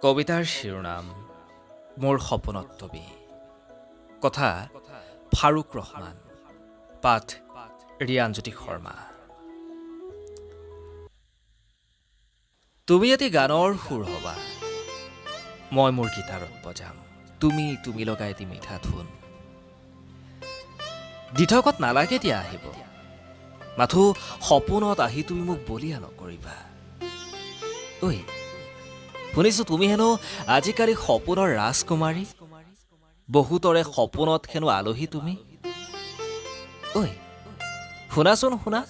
কবিতাৰ শিৰোনাম মোৰ সপোনত তুমি। কথা ফাৰুক ৰহমান। পাঠ ৰিয়ানজ্যোতি শৰ্মা। তুমি এটি গানৰ সুৰ হবা, মই মোৰ গীটাৰত বজাম। তুমি লগাই এটি মিঠা ধুন। দিঠকত নালাগে দিয়া আহিব, মাথো সপোনত আহি তুমি মোক বলিয়া নকৰিবা। ঐ শুনিছো তুমি হেনো আজিকালি সপোনৰ ৰাজকুমাৰী, বহুতৰে সপোনত হেনো আলহী তুমি। ঐ শুনাচোন শুনা,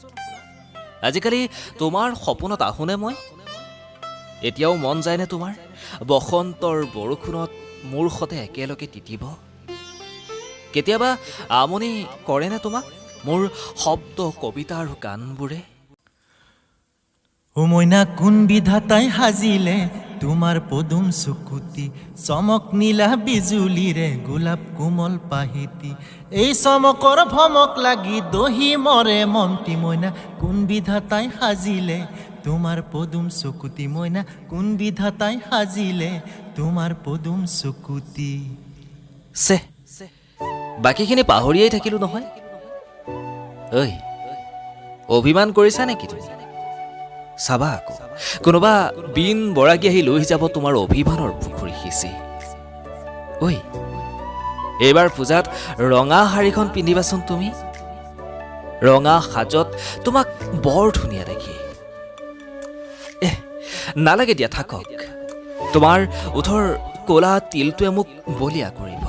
আজিকালি তোমাৰ সপোনত আহোনে মই? এতিয়াও মন যায়নে তোমাৰ বসন্তৰ বৰষুণত মোৰ সতে একেলগে তিতিব? কেতিয়াবা আমনি কৰেনে তোমাক মোৰ শব্দ কবিতা আৰু গানবোৰে? ও মইনা কোন বিধাতাই সাজিলে তোমাৰ পদুম চকুতি, চমক নীলা বিজুলীৰে গোলাপ কোমল পাহিতি, এই চমকৰ ভমক লাগি দহি মৰে মন্তি। মইনা কোন বিধাতাই সাজিলে তোমাৰ পদুম চকুতি, মইনা কোন বিধাতাই সাজিলে তোমাৰ পদুম চকুতি। চে বাকীখিনি পাহৰিয়েই থাকিলো নহয়। ঐ অভিমান কৰিছা নেকি তুমি? চাবা আকৌ কোনোবা বিন বৰাগী আহি লৈ যাব তোমাৰ অভিমানৰ পুখুৰী সিঁচি। ঐ এইবাৰ পূজাত ৰঙা শাৰীখন পিন্ধিবাচোন তুমি, ৰঙা সাজত তোমাক বৰ ধুনীয়া দেখি। নালাগে দিয়া থাকক, তোমাৰ ওঠৰ কলা তিলটোৱে মোক বলিয়া কৰিব।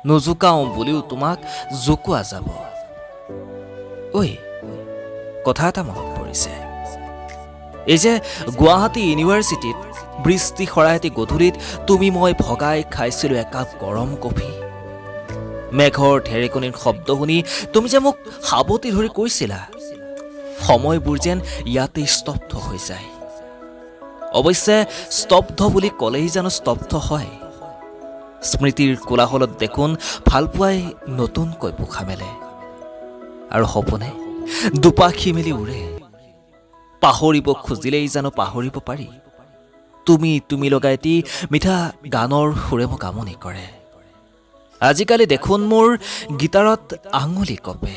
নোজোকাও বুলিও তোমাক জোকোৱা যাব। ঐ কথা এটা মনত পৰিছে, এই যে গুৱাহাটী ইউনিভাৰ্চিটিত বৃষ্টি সৰা এটি গধূলিত তুমি মই ভগাই খাইছিলো একাপ গৰম কফি। মেঘৰ ঢেৰেকনিৰ শব্দ শুনি তুমি যে মোক সাৱটি ধৰি কৈছিলা সময়বোৰ যেন ইয়াতে স্তব্ধ হৈ যায়। অৱশ্যে স্তব্ধ বুলি ক'লেই জানো স্তব্ধ হয়? স্মৃতিৰ কোলাহলত দেখোন ভালপোৱাই নতুনকৈ পোখা মেলে, আৰু সপোনে দুপাখি মেলি উৰে। পাহৰিব খুজিলেই জানো পাহৰিব পাৰি? তুমি লগাই এটি মিঠা গানৰ সুৰে মোক আমনি কৰে। আজিকালি দেখোন মোৰ গীটাৰত আঙুলি কপে।